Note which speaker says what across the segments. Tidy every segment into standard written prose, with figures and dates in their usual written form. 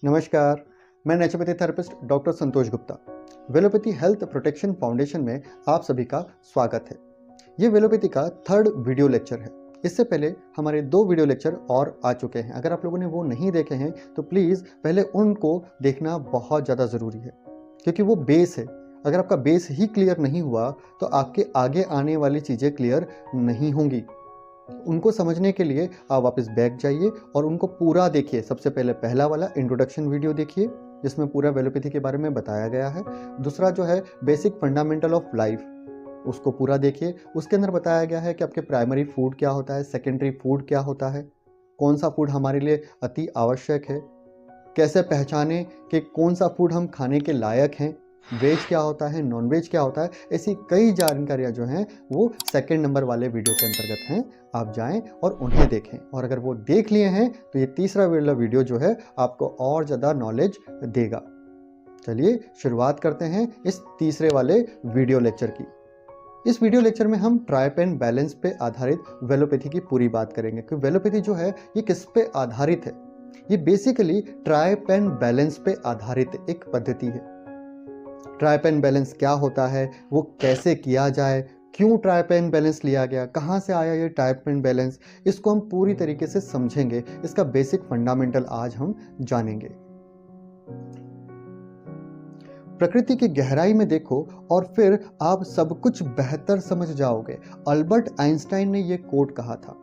Speaker 1: नमस्कार, मैं naturopathy therapist doctor संतोष Gupta. वेलोपैथी health protection foundation में आप सभी का स्वागत है। ये वेलोपैथी का थर्ड वीडियो लेक्चर है। इससे पहले हमारे 2 वीडियो लेक्चर और आ चुके हैं। अगर आप लोगों ने वो नहीं देखे हैं तो प्लीज़ पहले उनको देखना बहुत ज़्यादा ज़रूरी है, क्योंकि वो बेस है। अगर आपका बेस ही क्लियर नहीं हुआ तो आपके आगे आने वाली चीज़ें क्लियर नहीं होंगी। उनको समझने के लिए आप वापस बैक जाइए और उनको पूरा देखिए। सबसे पहले पहला वाला इंट्रोडक्शन वीडियो देखिए, जिसमें पूरा वेलोपैथी के बारे में बताया गया है। दूसरा जो है बेसिक फंडामेंटल ऑफ लाइफ, उसको पूरा देखिए। उसके अंदर बताया गया है कि आपके प्राइमरी फूड क्या होता है, सेकेंडरी फूड क्या होता है, कौन सा फूड हमारे लिए अति आवश्यक है, कैसे पहचानें कि कौन सा फूड हम खाने के लायक हैं, वेज क्या होता है, नॉन वेज क्या होता है। ऐसी कई जानकारियाँ जो हैं वो सेकंड नंबर वाले वीडियो के अंतर्गत हैं। आप जाएं और उन्हें देखें, और अगर वो देख लिए हैं तो ये तीसरा वाला वीडियो जो है आपको और ज़्यादा नॉलेज देगा। चलिए शुरुआत करते हैं इस तीसरे वाले वीडियो लेक्चर की। इस वीडियो लेक्चर में हम ट्राइप एंड बैलेंस पे आधारित वेलोपैथी की पूरी बात करेंगे कि वेलोपैथी जो है ये किस पे आधारित है। ये बेसिकली ट्राइप एंड बैलेंस पे आधारित एक पद्धति है। ट्राइप एंड बैलेंस क्या होता है, वो कैसे किया जाए, क्यों ट्राइप एंड बैलेंस लिया गया, कहाँ से आया ये ट्राइप एंड बैलेंस, इसको हम पूरी तरीके से समझेंगे। इसका बेसिक फंडामेंटल आज हम जानेंगे। प्रकृति की गहराई में देखो और फिर आप सब कुछ बेहतर समझ जाओगे। अल्बर्ट आइंस्टाइन ने ये कोट कहा था,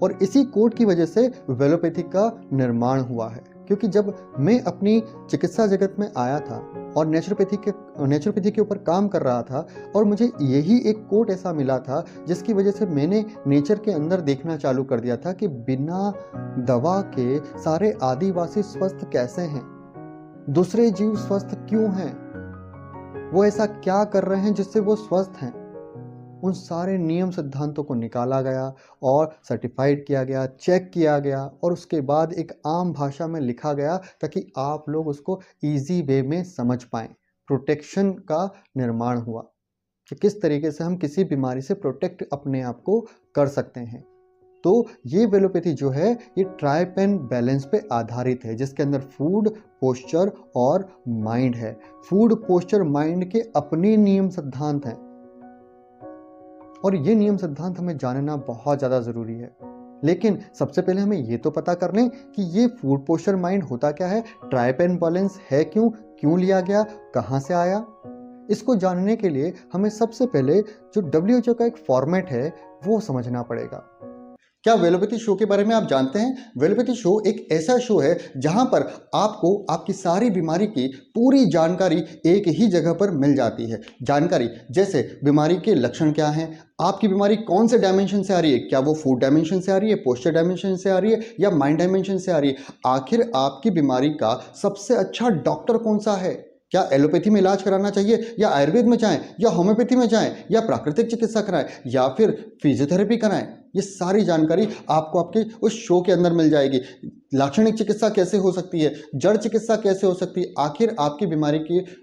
Speaker 1: और इसी कोट की वजह से वेलोपैथी का निर्माण हुआ है। क्योंकि जब मैं अपनी चिकित्सा जगत में आया था और नेचुरोपैथी के ऊपर काम कर रहा था, और मुझे यही एक कोट ऐसा मिला था जिसकी वजह से मैंने नेचर के अंदर देखना चालू कर दिया था कि बिना दवा के सारे आदिवासी स्वस्थ कैसे हैं, दूसरे जीव स्वस्थ क्यों हैं, वो ऐसा क्या कर रहे हैं जिससे वो स्वस्थ हैं। उन सारे नियम सिद्धांतों को निकाला गया और सर्टिफाइड किया गया, चेक किया गया, और उसके बाद एक आम भाषा में लिखा गया ताकि आप लोग उसको इजी वे में समझ पाएं। प्रोटेक्शन का निर्माण हुआ कि किस तरीके से हम किसी बीमारी से प्रोटेक्ट अपने आप को कर सकते हैं। तो ये वेलोपैथी जो है ये ट्राइप एंड बैलेंस पे आधारित है, जिसके अंदर फूड, पोस्चर और माइंड है। फूड, पोस्चर, माइंड के अपने नियम सिद्धांत हैं, और ये नियम सिद्धांत हमें जानना बहुत ज़्यादा ज़रूरी है। लेकिन सबसे पहले हमें ये तो पता कर लें कि ये फूड, पोस्चर, माइंड होता क्या है, ट्राइप एंड बैलेंस है क्यों लिया गया, कहाँ से आया। इसको जानने के लिए हमें सबसे पहले जो WHO का एक फॉर्मेट है वो समझना पड़ेगा। क्या वेलोपैथी शो के बारे में आप जानते हैं? वेलोपैथी शो एक ऐसा शो है जहां पर आपको आपकी सारी बीमारी की पूरी जानकारी एक ही जगह पर मिल जाती है। जानकारी जैसे बीमारी के लक्षण क्या हैं, आपकी बीमारी कौन से डायमेंशन से आ रही है, क्या वो फूड डायमेंशन से आ रही है, पोस्चर डायमेंशन से आ रही है, या माइंड डायमेंशन से आ रही है। आखिर आपकी बीमारी का सबसे अच्छा डॉक्टर कौन सा है, क्या एलोपैथी में इलाज कराना चाहिए, या आयुर्वेद में जाएं, या होम्योपैथी में जाएं, या प्राकृतिक चिकित्सा कराएं, या फिर फिजियोथेरेपी कराएं। ये सारी जानकारी आपको आपके उस शो के अंदर मिल जाएगी। लाक्षणिक चिकित्सा कैसे हो सकती है, जड़ चिकित्सा कैसे हो सकती है, आखिर आपकी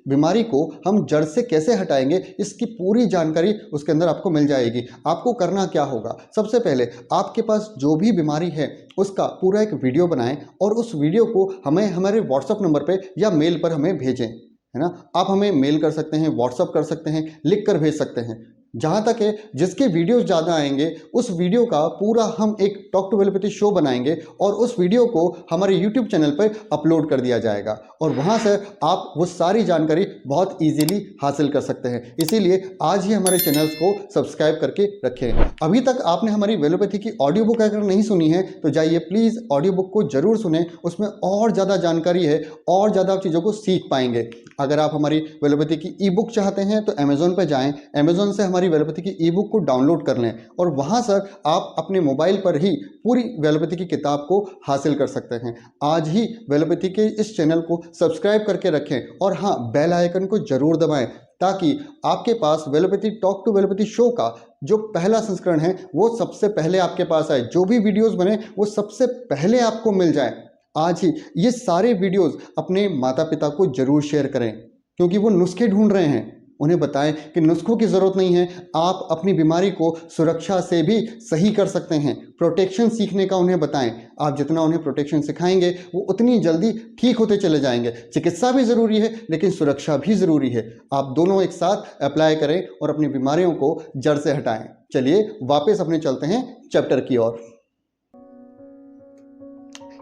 Speaker 1: बीमारी को हम जड़ से कैसे हटाएंगे, इसकी पूरी जानकारी उसके अंदर आपको मिल जाएगी। आपको करना क्या होगा, सबसे पहले आपके पास जो भी बीमारी है उसका पूरा एक वीडियो बनाएं और उस वीडियो को हमें हमारे व्हाट्सएप नंबर पे या मेल पर हमें भेजें, है ना। आप हमें मेल कर सकते हैं, व्हाट्सएप कर सकते हैं, लिख कर भेज सकते हैं। जहाँ तक है जिसके वीडियोस ज़्यादा आएंगे उस वीडियो का पूरा हम एक टॉक टू वेलोपैथी शो बनाएंगे और उस वीडियो को हमारे यूट्यूब चैनल पर अपलोड कर दिया जाएगा, और वहाँ से आप वो सारी जानकारी बहुत इजीली हासिल कर सकते हैं। इसीलिए आज ही हमारे चैनल्स को सब्सक्राइब करके रखें। अभी तक आपने हमारी वेलोपैथी की ऑडियो बुक अगर नहीं सुनी है तो जाइए प्लीज़ ऑडियो बुक को जरूर सुने, उसमें और ज़्यादा जानकारी है, और ज़्यादा आप चीज़ों को सीख पाएंगे। अगर आप हमारी वेलोपैथी की ई बुक चाहते हैं तो अमेजोन पर जाएं, अमेजोन से हमारी वेलोपैथी की ई बुक को डाउनलोड कर लें, और वहां सर आप अपने मोबाइल पर ही पूरी वेलोपैथी की किताब को हासिल कर सकते हैं। आज ही वेलोपैथी के इस चैनल को सब्सक्राइब करके रखें, और हाँ, बेल आइकन को जरूर दबाएं ताकि आपके पास वेलोपैथी टॉक टू वेलोपैथी शो का जो पहला संस्करण है वो सबसे पहले आपके पास आए। जो भी वीडियोस बने वो सबसे पहले आपको मिल जाए। आज ही ये सारे वीडियोस अपने माता पिता को जरूर शेयर करें, क्योंकि वो नुस्खे ढूंढ रहे हैं, उन्हें बताएं कि नुस्खों की ज़रूरत नहीं है, आप अपनी बीमारी को सुरक्षा से भी सही कर सकते हैं। प्रोटेक्शन सीखने का उन्हें बताएं। आप जितना उन्हें प्रोटेक्शन सिखाएंगे वो उतनी जल्दी ठीक होते चले जाएंगे। चिकित्सा भी ज़रूरी है लेकिन सुरक्षा भी ज़रूरी है। आप दोनों एक साथ अप्लाई करें और अपनी बीमारियों को जड़ से हटाएं। चलिए वापस अपने चलते हैं चैप्टर की ओर।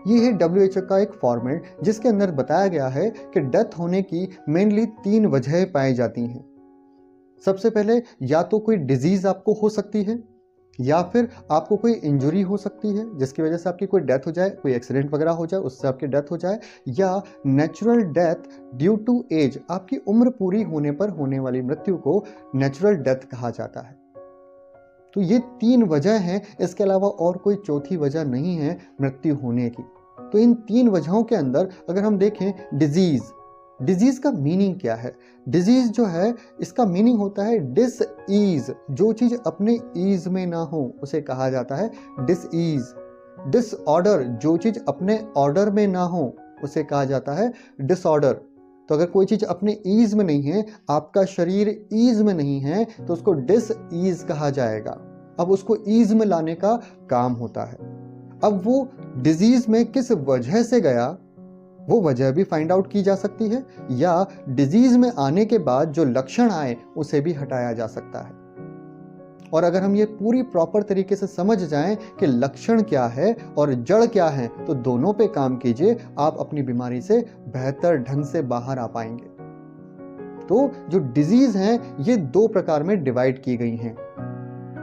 Speaker 1: ये है WHO का एक फॉर्मेट जिसके अंदर बताया गया है कि डेथ होने की मेनली 3 वजह पाई जाती हैं। सबसे पहले या तो कोई डिजीज आपको हो सकती है, या फिर आपको कोई इंजरी हो सकती है जिसकी वजह से आपकी कोई डेथ हो जाए, कोई एक्सीडेंट वगैरह हो जाए उससे आपकी डेथ हो जाए, या natural death due to age, आपकी उम्र पूरी होने पर होने वाली मृत्यु को नेचुरल डेथ कहा जाता है। तो ये 3 वजह हैं, इसके अलावा और कोई चौथी वजह नहीं है मृत्यु होने की। तो इन 3 वजहों के अंदर अगर हम देखें डिजीज का मीनिंग क्या है? डिजीज जो है इसका मीनिंग होता है डिस ईज। जो चीज अपने ईज में ना हो उसे कहा जाता है डिस ईज। डिसऑर्डर, जो चीज अपने ऑर्डर में ना हो उसे कहा जाता है डिसऑर्डर। तो अगर कोई चीज अपने ईज में नहीं है, आपका शरीर ईज में नहीं है, तो उसको डिस ईज कहा जाएगा। अब उसको ईज में लाने का काम होता है। अब वो डिजीज में किस वजह से गया वो वजह भी फाइंड आउट की जा सकती है, या डिजीज में आने के बाद जो लक्षण आए उसे भी हटाया जा सकता है। और अगर हम ये पूरी प्रॉपर तरीके से समझ जाएं कि लक्षण क्या है और जड़ क्या है, तो दोनों पे काम कीजिए, आप अपनी बीमारी से बेहतर ढंग से बाहर आ पाएंगे। तो जो डिजीज हैं ये 2 प्रकार में डिवाइड की गई हैं,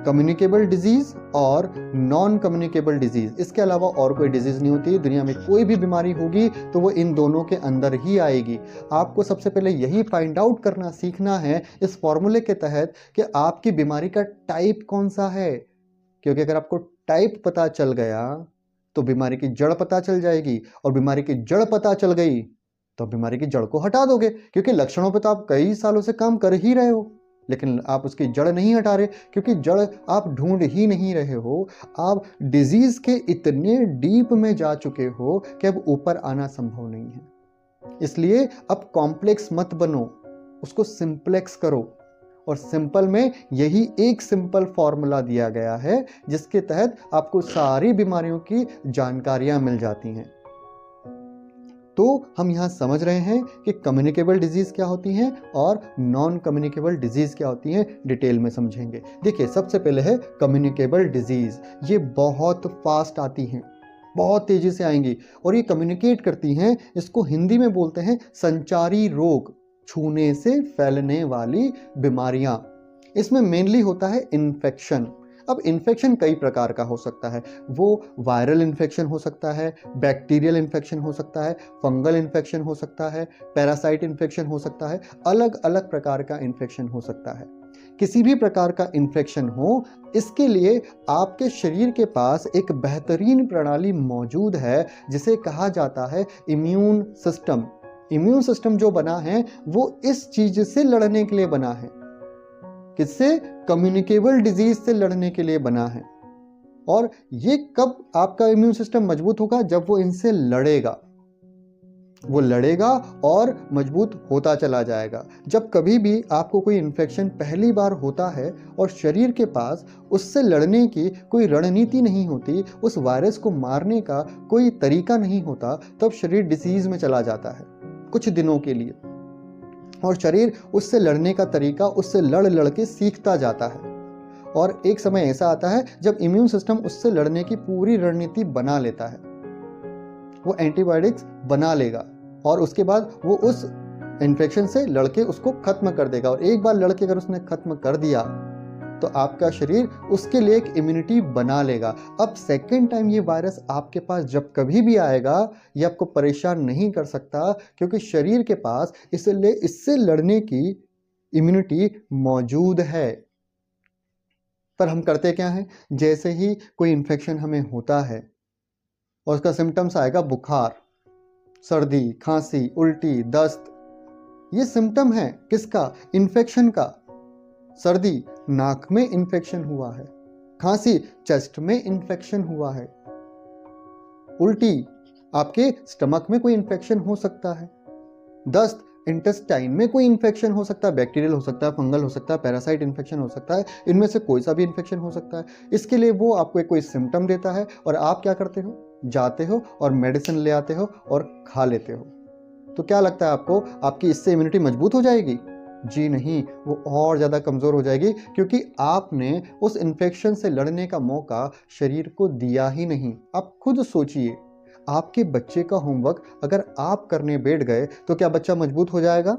Speaker 1: कम्युनिकेबल डिजीज और नॉन कम्युनिकेबल डिजीज। इसके अलावा और कोई डिजीज नहीं होती। दुनिया में कोई भी बीमारी होगी तो वो इन दोनों के अंदर ही आएगी। आपको सबसे पहले यही फाइंड आउट करना सीखना है इस फॉर्मूले के तहत कि आपकी बीमारी का टाइप कौन सा है, क्योंकि अगर आपको टाइप पता चल गया तो बीमारी की जड़ पता चल जाएगी, और बीमारी की जड़ पता चल गई तो बीमारी की जड़ को हटा दोगे, क्योंकि लक्षणों पर तो आप कई सालों से काम कर ही रहे हो लेकिन आप उसकी जड़ नहीं हटा रहे, क्योंकि जड़ आप ढूंढ ही नहीं रहे हो। आप डिजीज के इतने डीप में जा चुके हो कि अब ऊपर आना संभव नहीं है। इसलिए अब कॉम्प्लेक्स मत बनो, उसको सिंप्लेक्स करो। और सिंपल में यही एक सिंपल फॉर्मूला दिया गया है जिसके तहत आपको सारी बीमारियों की जानकारियां मिल जाती हैं। तो हम यहाँ समझ रहे हैं कि कम्युनिकेबल डिजीज क्या होती हैं और नॉन कम्युनिकेबल डिजीज क्या होती हैं, डिटेल में समझेंगे। देखिए सबसे पहले है कम्युनिकेबल डिजीज। ये बहुत फास्ट आती हैं, बहुत तेजी से आएंगी और ये कम्युनिकेट करती हैं। इसको हिंदी में बोलते हैं संचारी रोग, छूने से फैलने वाली बीमारियां। इसमें मेनली होता है इन्फेक्शन। अब इन्फेक्शन कई प्रकार का हो सकता है। वो वायरल इन्फेक्शन हो सकता है, बैक्टीरियल इन्फेक्शन हो सकता है, फंगल इन्फेक्शन हो सकता है, पैरासाइट इन्फेक्शन हो सकता है, अलग अलग प्रकार का इन्फेक्शन हो सकता है। किसी भी प्रकार का इन्फेक्शन हो, इसके लिए आपके शरीर के पास एक बेहतरीन प्रणाली मौजूद है जिसे कहा जाता है इम्यून सिस्टम। इम्यून सिस्टम जो बना है वो इस चीज से लड़ने के लिए बना है। किससे? कम्युनिकेबल डिजीज से लड़ने के लिए बना है। और ये कब आपका इम्यून सिस्टम मजबूत होगा? जब वो इनसे लड़ेगा। वो लड़ेगा और मजबूत होता चला जाएगा। जब कभी भी आपको कोई इन्फेक्शन पहली बार होता है और शरीर के पास उससे लड़ने की कोई रणनीति नहीं होती, उस वायरस को मारने का कोई तरीका नहीं होता, तब शरीर डिसीज में चला जाता है कुछ दिनों के लिए। और शरीर उससे लड़ने का तरीका उससे लड़ के सीखता जाता है। और एक समय ऐसा आता है जब इम्यून सिस्टम उससे लड़ने की पूरी रणनीति बना लेता है। वो एंटीबायोटिक्स बना लेगा और उसके बाद वो उस इन्फेक्शन से लड़के उसको खत्म कर देगा। और एक बार लड़के अगर उसने खत्म कर दिया तो आपका शरीर उसके लिए एक इम्यूनिटी बना लेगा। अब सेकेंड टाइम ये वायरस आपके पास जब कभी भी आएगा, ये आपको परेशान नहीं कर सकता, क्योंकि शरीर के पास इससे लड़ने की इम्यूनिटी मौजूद है। पर हम करते क्या हैं? जैसे ही कोई इन्फेक्शन हमें होता है और उसका सिम्टम्स आएगा बुखार, सर्दी, खांसी, उल्टी, दस्त, ये सिम्टम है किसका? इन्फेक्शन का। सर्दी, नाक में इन्फेक्शन हुआ है। खांसी, चेस्ट में इन्फेक्शन हुआ है। उल्टी, आपके स्टमक में कोई इन्फेक्शन हो सकता है। दस्त, इंटेस्टाइन में कोई इन्फेक्शन हो सकता है, बैक्टीरियल हो सकता है, फंगल हो सकता है, पैरासाइट इन्फेक्शन हो सकता है, इनमें से कोई सा भी इन्फेक्शन हो सकता है। इसके लिए वो आपको कोई सिम्टम देता है और आप क्या करते हो, जाते हो और मेडिसिन ले आते हो और खा लेते हो। तो क्या लगता है आपको, आपकी इससे इम्यूनिटी मजबूत हो जाएगी? जी नहीं, वो और ज़्यादा कमज़ोर हो जाएगी, क्योंकि आपने उस इन्फेक्शन से लड़ने का मौका शरीर को दिया ही नहीं। आप खुद सोचिए, आपके बच्चे का होमवर्क अगर आप करने बैठ गए तो क्या बच्चा मजबूत हो जाएगा?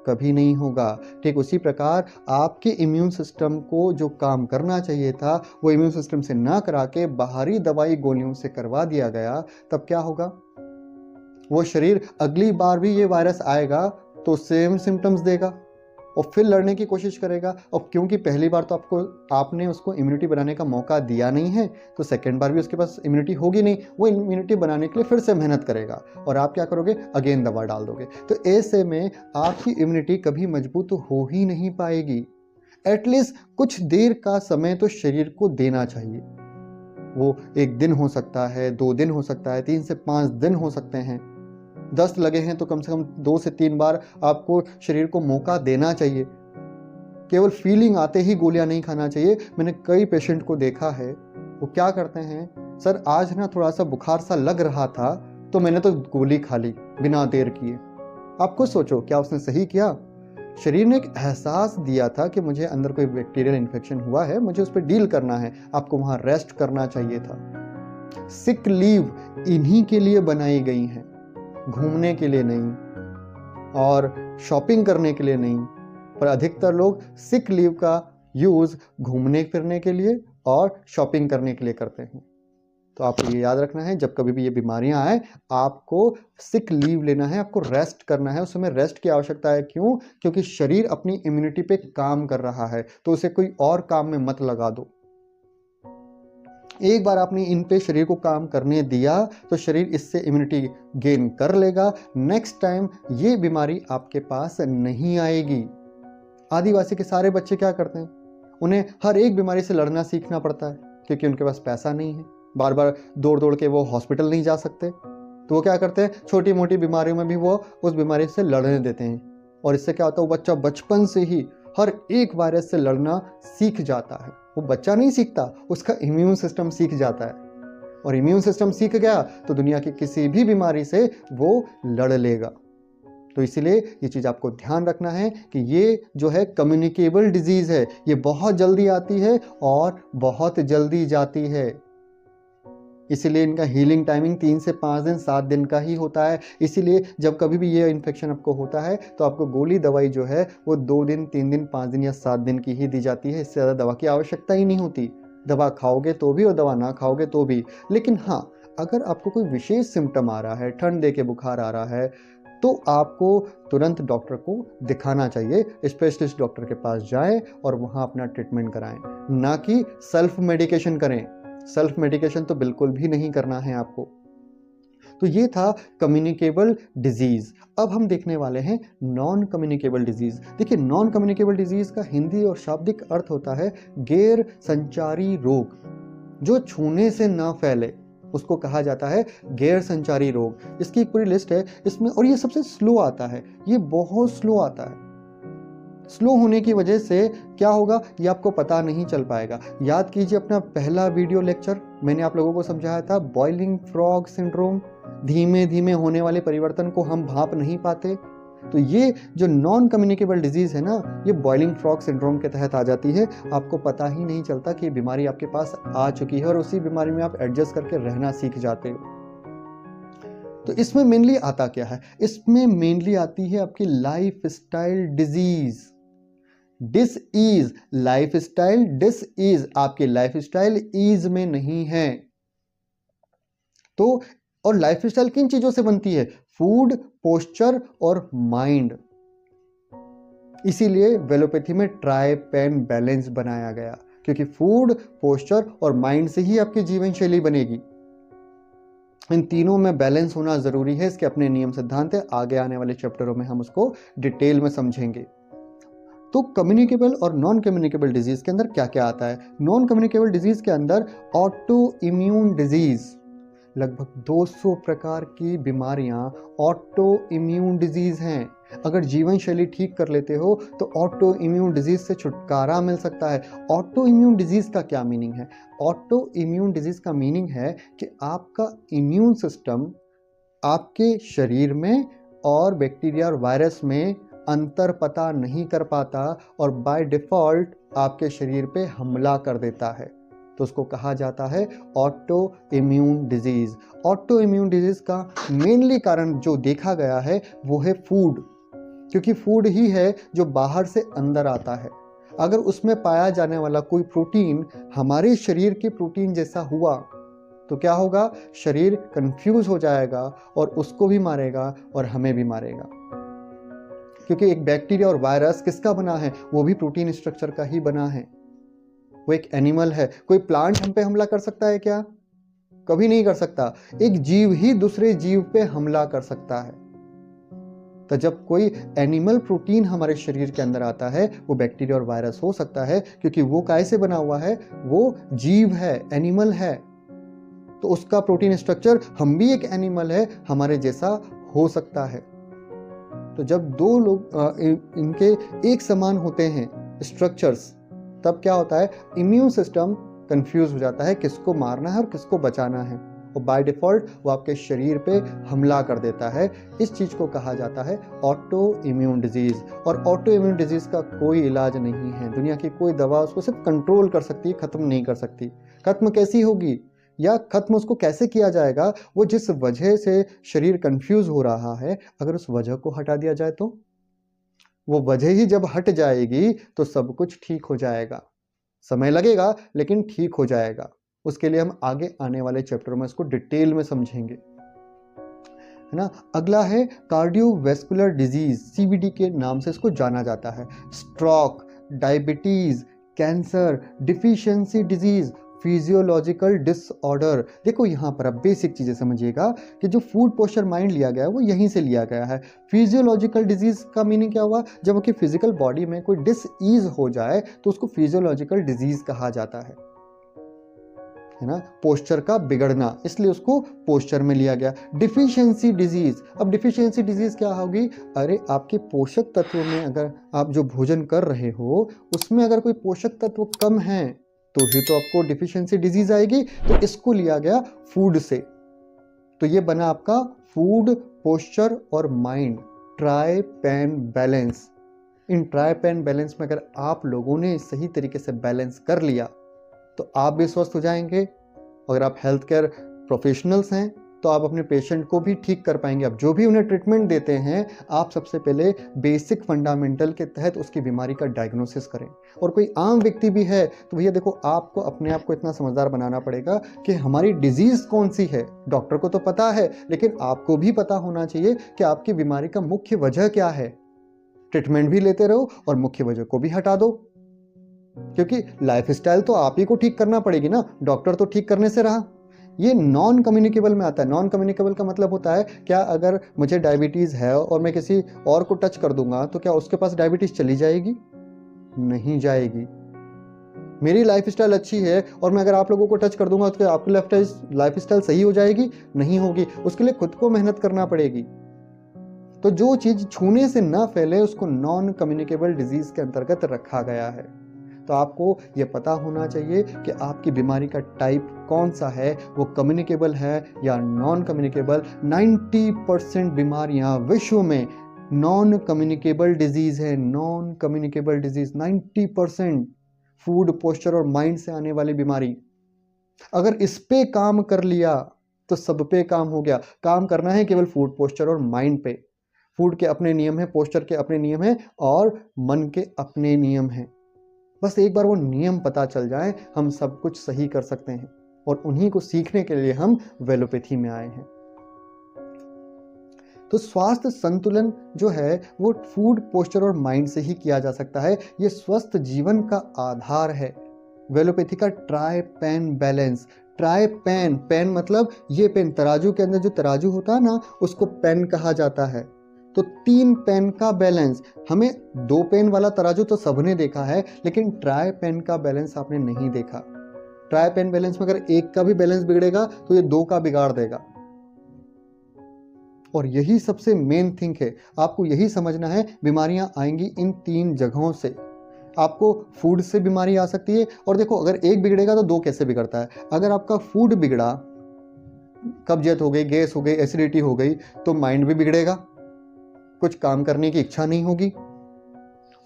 Speaker 1: कभी नहीं होगा। ठीक उसी प्रकार आपके इम्यून सिस्टम को जो काम करना चाहिए था वो इम्यून सिस्टम से ना करा के बाहरी दवाई गोलियों से करवा दिया गया, तब क्या होगा? वो शरीर अगली बार भी ये वायरस आएगा तो सेम सिम्टम्स देगा और फिर लड़ने की कोशिश करेगा। और क्योंकि पहली बार तो आपने उसको इम्यूनिटी बनाने का मौका दिया नहीं है, तो सेकेंड बार भी उसके पास इम्यूनिटी होगी नहीं। वो इम्यूनिटी बनाने के लिए फिर से मेहनत करेगा और आप क्या करोगे, अगेन दवा डाल दोगे। तो ऐसे में आपकी इम्यूनिटी कभी मजबूत हो ही नहीं पाएगी। एटलीस्ट कुछ देर का समय तो शरीर को देना चाहिए। वो 1 दिन हो सकता है, 2 दिन हो सकता है, 3 से 5 दिन हो सकते हैं। 10 लगे हैं तो कम से कम 2 से 3 बार आपको शरीर को मौका देना चाहिए। केवल फीलिंग आते ही गोलियां नहीं खाना चाहिए। मैंने कई पेशेंट को देखा है, वो क्या करते हैं, सर आज ना थोड़ा सा बुखार सा लग रहा था तो मैंने तो गोली खा ली बिना देर किए। आप खुद सोचो, क्या उसने सही किया? शरीर ने एक एहसास दिया था कि मुझे अंदर कोई बैक्टीरियल इन्फेक्शन हुआ है, मुझे उस पर डील करना है। आपको वहां रेस्ट करना चाहिए था। सिक लीव इन्हीं के लिए बनाई गई हैं, घूमने के लिए नहीं और शॉपिंग करने के लिए नहीं। पर अधिकतर लोग सिक लीव का यूज घूमने फिरने के लिए और शॉपिंग करने के लिए करते हैं। तो आपको ये याद रखना है, जब कभी भी ये बीमारियां आए आपको सिक लीव लेना है, आपको रेस्ट करना है। उस समय रेस्ट की आवश्यकता है। क्यों? क्योंकि शरीर अपनी इम्यूनिटी पे काम कर रहा है, तो उसे कोई और काम में मत लगा दो। एक बार आपने इन पे शरीर को काम करने दिया तो शरीर इससे इम्यूनिटी गेन कर लेगा। नेक्स्ट टाइम ये बीमारी आपके पास नहीं आएगी। आदिवासी के सारे बच्चे क्या करते हैं, उन्हें हर एक बीमारी से लड़ना सीखना पड़ता है, क्योंकि उनके पास पैसा नहीं है, बार बार दौड़ दौड़ के वो हॉस्पिटल नहीं जा सकते। तो वो क्या करते हैं, छोटी मोटी बीमारियों में भी वो उस बीमारी से लड़ने देते हैं। और इससे क्या होता है, वो बच्चा बचपन से ही हर एक वायरस से लड़ना सीख जाता है। वो बच्चा नहीं सीखता, उसका इम्यून सिस्टम सीख जाता है। और इम्यून सिस्टम सीख गया तो दुनिया की किसी भी बीमारी से वो लड़ लेगा। तो इसीलिए ये चीज़ आपको ध्यान रखना है कि ये जो है कम्युनिकेबल डिजीज है, ये बहुत जल्दी आती है और बहुत जल्दी जाती है। इसीलिए इनका हीलिंग टाइमिंग 3 से 5 दिन 7 दिन का ही होता है। इसीलिए जब कभी भी ये इन्फेक्शन आपको होता है तो आपको गोली दवाई जो है वो 2 दिन 3 दिन 5 दिन या 7 दिन की ही दी जाती है। इससे ज़्यादा दवा की आवश्यकता ही नहीं होती। दवा खाओगे तो भी और दवा ना खाओगे तो भी। लेकिन हाँ, अगर आपको कोई विशेष सिम्टम आ रहा है, ठंड दे के बुखार आ रहा है, तो आपको तुरंत डॉक्टर को दिखाना चाहिए। स्पेशलिस्ट डॉक्टर के पास जाएं और वहाँ अपना ट्रीटमेंट कराएं, ना कि सेल्फ मेडिकेशन करें। सेल्फ मेडिकेशन तो बिल्कुल भी नहीं करना है आपको। तो ये था कम्युनिकेबल डिजीज। अब हम देखने वाले हैं नॉन कम्युनिकेबल डिजीज। देखिए, नॉन कम्युनिकेबल डिजीज का हिंदी और शाब्दिक अर्थ होता है गैर संचारी रोग, जो छूने से ना फैले, उसको कहा जाता है गैर संचारी रोग। इसकी एक पूरी लिस्ट है इसमें, और ये सबसे स्लो आता है, ये बहुत स्लो आता है। स्लो होने की वजह से क्या होगा, ये आपको पता नहीं चल पाएगा। याद कीजिए अपना पहला वीडियो लेक्चर, मैंने आप लोगों को समझाया था बॉइलिंग फ्रॉग सिंड्रोम। धीमे धीमे होने वाले परिवर्तन को हम भांप नहीं पाते। तो ये जो नॉन कम्युनिकेबल डिजीज है ना, ये बॉइलिंग फ्रॉग सिंड्रोम के तहत आ जाती है। आपको पता ही नहीं चलता कि बीमारी आपके पास आ चुकी है और उसी बीमारी में आप एडजस्ट करके रहना सीख जाते हो। तो इसमें मेनली आता क्या है, इसमें मेनली आती है आपकी life style disease. Disease, life style disease, आपकी लाइफ स्टाइल ईज में नहीं है। तो और लाइफ स्टाइल किन चीजों से बनती है, फूड, पोस्चर और माइंड। इसीलिए वेलोपैथी में ट्राइपेन बैलेंस बनाया गया, क्योंकि फूड, पोस्चर और माइंड से ही आपकी जीवन शैली बनेगी। इन तीनों में बैलेंस होना जरूरी है। इसके अपने नियम सिद्धांत है, आगे आने वाले चैप्टरों में हम उसको डिटेल में समझेंगे। तो कम्युनिकेबल और नॉन कम्युनिकेबल डिजीज के अंदर क्या क्या आता है। नॉन कम्युनिकेबल डिजीज के अंदर ऑटो इम्यून डिजीज, लगभग 200 प्रकार की बीमारियां ऑटो इम्यून डिजीज हैं। अगर जीवन शैली ठीक कर लेते हो तो ऑटो इम्यून डिजीज से छुटकारा मिल सकता है। ऑटो इम्यून डिजीज का क्या मीनिंग है? ऑटो इम्यून डिजीज का मीनिंग है कि आपका इम्यून सिस्टम आपके शरीर में और बैक्टीरिया और वायरस में अंतर पता नहीं कर पाता और बाय डिफॉल्ट आपके शरीर पे हमला कर देता है। तो उसको कहा जाता है auto immune disease. Auto immune disease का मेनली कारण जो देखा गया है वो है फूड, क्योंकि फूड ही है जो बाहर से अंदर आता है। अगर उसमें पाया जाने वाला कोई प्रोटीन हमारे शरीर के प्रोटीन जैसा हुआ तो क्या होगा? शरीर कंफ्यूज हो जाएगा और उसको भी मारेगा और हमें भी मारेगा, क्योंकि एक बैक्टीरिया और वायरस किसका बना है? वो भी प्रोटीन स्ट्रक्चर का ही बना है। वो एक एनिमल है। कोई प्लांट हम पे हमला कर सकता है क्या? कभी नहीं कर सकता। एक जीव ही दूसरे जीव पे हमला कर सकता है। तो जब कोई एनिमल प्रोटीन हमारे शरीर के अंदर आता है वो बैक्टीरिया और वायरस हो सकता है, क्योंकि वो कैसे बना हुआ है? वो जीव है, एनिमल है। तो उसका प्रोटीन स्ट्रक्चर, हम भी एक एनिमल है, हमारे जैसा हो सकता है। तो जब दो लोग इनके एक समान होते हैं स्ट्रक्चर्स, तब क्या होता है? इम्यून सिस्टम कंफ्यूज हो जाता है किसको मारना है और किसको बचाना है, और बाय डिफॉल्ट वो आपके शरीर पे हमला कर देता है। इस चीज को कहा जाता है ऑटो इम्यून डिजीज। और ऑटो इम्यून डिजीज का कोई इलाज नहीं है। दुनिया की कोई दवा उसको सिर्फ कंट्रोल कर सकती है, खत्म नहीं कर सकती। खत्म कैसी होगी या खत्म उसको कैसे किया जाएगा? वो जिस वजह से शरीर कंफ्यूज हो रहा है, अगर उस वजह को हटा दिया जाए तो वो वजह ही जब हट जाएगी तो सब कुछ ठीक हो जाएगा। समय लगेगा लेकिन ठीक हो जाएगा। उसके लिए हम आगे आने वाले चैप्टर में इसको डिटेल में समझेंगे, है ना। अगला है कार्डियोवैस्कुलर डिजीज, सीवीडी के नाम से इसको जाना जाता है। Stroke, diabetes, cancer, deficiency disease, physiological disorder. देखो यहाँ पर अब बेसिक चीजें समझिएगा कि जो फूड पोस्चर माइंड लिया गया है वो यहीं से लिया गया है। फिजियोलॉजिकल डिजीज का मीनिंग क्या हुआ? जब आपकी फिजिकल बॉडी में कोई डिसईज हो जाए तो उसको फिजियोलॉजिकल डिजीज कहा जाता है ना। पोस्चर का बिगड़ना, इसलिए उसको पोस्चर में लिया गया। डिफिशियंसी डिजीज, अब डिफिशियंसी डिजीज क्या होगी? अरे आपके पोषक तत्वों में, अगर आप जो भोजन कर रहे हो उसमें अगर कोई पोषक तत्व कम है तो ही तो आपको डिफिशियंसी डिजीज आएगी। तो इसको लिया गया फूड से। तो ये बना आपका फूड, पोस्चर और माइंड, ट्राई पैन बैलेंस। इन ट्राई पैन बैलेंस में अगर आप लोगों ने सही तरीके से बैलेंस कर लिया तो आप भी स्वस्थ हो जाएंगे। अगर आप हेल्थ केयर प्रोफेशनल्स हैं तो आप अपने पेशेंट को भी ठीक कर पाएंगे। अब जो भी उन्हें ट्रीटमेंट देते हैं, आप सबसे पहले बेसिक फंडामेंटल के तहत उसकी बीमारी का डायग्नोसिस करें। और कोई आम व्यक्ति भी है तो भैया देखो, आपको अपने आप को इतना समझदार बनाना पड़ेगा कि हमारी डिजीज कौन सी है। डॉक्टर को तो पता है, लेकिन आपको भी पता होना चाहिए कि आपकी बीमारी का मुख्य वजह क्या है। ट्रीटमेंट भी लेते रहो और मुख्य वजह को भी हटा दो, क्योंकि लाइफस्टाइल तो आप ही को ठीक करना पड़ेगी ना, डॉक्टर तो ठीक करने से रहा। ये नॉन कम्युनिकेबल में आता है। नॉन कम्युनिकेबल का मतलब होता है, क्या अगर मुझे डायबिटीज है और मैं किसी और को टच कर दूंगा तो क्या उसके पास डायबिटीज चली जाएगी? नहीं जाएगी। मेरी लाइफस्टाइल अच्छी है और मैं अगर आप लोगों को टच कर दूंगा तो क्या आपकी लाइफस्टाइल सही हो जाएगी? नहीं होगी। उसके लिए खुद को मेहनत करना पड़ेगी। तो जो चीज छूने से ना फैले उसको नॉन कम्युनिकेबल डिजीज के अंतर्गत रखा गया है। तो आपको ये पता होना चाहिए कि आपकी बीमारी का टाइप कौन सा है, वो कम्युनिकेबल है या नॉन कम्युनिकेबल। 90% बीमारियां विश्व में नॉन कम्युनिकेबल डिजीज है। Non communicable disease 90%। Food, posture और माइंड से आने वाली बीमारी, अगर इस पे काम कर लिया तो सब पे काम हो गया। काम करना है केवल फूड, पोस्चर और माइंड पे। फूड के अपने नियम है, पोस्चर के अपने नियम है और मन के अपने नियम हैं। बस एक बार वो नियम पता चल जाए, हम सब कुछ सही कर सकते हैं। और उन्हीं को सीखने के लिए हम वेलोपैथी में आए हैं। तो स्वास्थ्य संतुलन जो है वो फूड, पोस्चर और माइंड से ही किया जा सकता है। ये स्वस्थ जीवन का आधार है। वेलोपैथी का try pan balance. Try pan, pan मतलब ये पेन, तराजू के अंदर जो तराजू होता है ना, उसको पेन कहा जाता है। तो 3 पेन का बैलेंस। हमें 2 पेन वाला तराजू तो सबने देखा है, लेकिन ट्राई पेन का बैलेंस आपने नहीं देखा। ट्राइपेन बैलेंस में अगर एक का भी बैलेंस बिगड़ेगा तो ये दो का बिगाड़ देगा। और यही सबसे मेन थिंग है, आपको यही समझना है, बीमारियां आएंगी इन तीन जगहों से। आपको फूड से बीमारी आ सकती है, और देखो अगर एक बिगड़ेगा तो दो कैसे बिगड़ता है। अगर आपका फूड बिगड़ा, कब्जियत हो गई, गैस हो गई, एसिडिटी हो गई, तो माइंड भी बिगड़ेगा, कुछ काम करने की इच्छा नहीं होगी,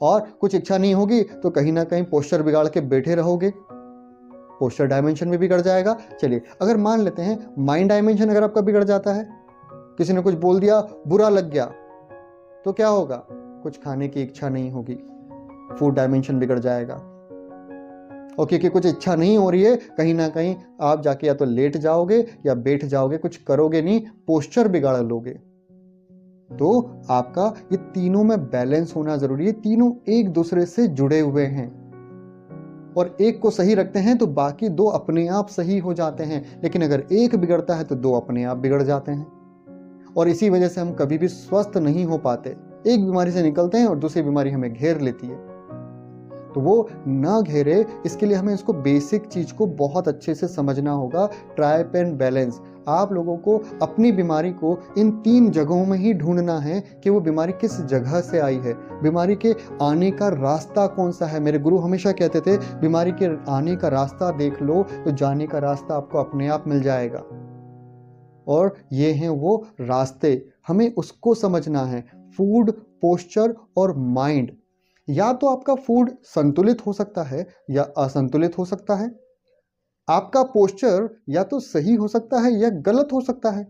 Speaker 1: और कुछ इच्छा नहीं होगी तो कहीं ना कहीं पोस्चर बिगाड़ के बैठे रहोगे, पोस्चर डायमेंशन भी बिगड़ जाएगा। चलिए अगर मान लेते हैं माइंड डायमेंशन अगर आपका बिगड़ जाता है, किसी ने कुछ बोल दिया, बुरा लग गया, तो क्या होगा, कुछ खाने की इच्छा नहीं होगी, फूड डायमेंशन बिगड़ जाएगा। और क्योंकि कुछ इच्छा नहीं हो रही है, कहीं ना कहीं आप जाके या तो लेट जाओगे या बैठ जाओगे, कुछ करोगे नहीं, पोस्चर बिगाड़ लोगे। तो आपका ये तीनों में बैलेंस होना जरूरी है। तीनों एक दूसरे से जुड़े हुए हैं, और एक को सही रखते हैं तो बाकी दो अपने आप सही हो जाते हैं, लेकिन अगर एक बिगड़ता है तो दो अपने आप बिगड़ जाते हैं। और इसी वजह से हम कभी भी स्वस्थ नहीं हो पाते। एक बीमारी से निकलते हैं और दूसरी बीमारी हमें घेर लेती है। तो वो ना घेरे, इसके लिए हमें इसको बेसिक चीज को बहुत अच्छे से समझना होगा। ट्राइपेन बैलेंस, आप लोगों को अपनी बीमारी को इन तीन जगहों में ही ढूंढना है कि वो बीमारी किस जगह से आई है, बीमारी के आने का रास्ता कौन सा है। मेरे गुरु हमेशा कहते थे, बीमारी के आने का रास्ता देख लो तो जाने का रास्ता आपको अपने आप मिल जाएगा। और ये हैं वो रास्ते, हमें उसको समझना है। फूड, पोस्चर और माइंड। या तो आपका फूड संतुलित हो सकता है या असंतुलित हो सकता है। आपका पोस्चर या तो सही हो सकता है या गलत हो सकता है।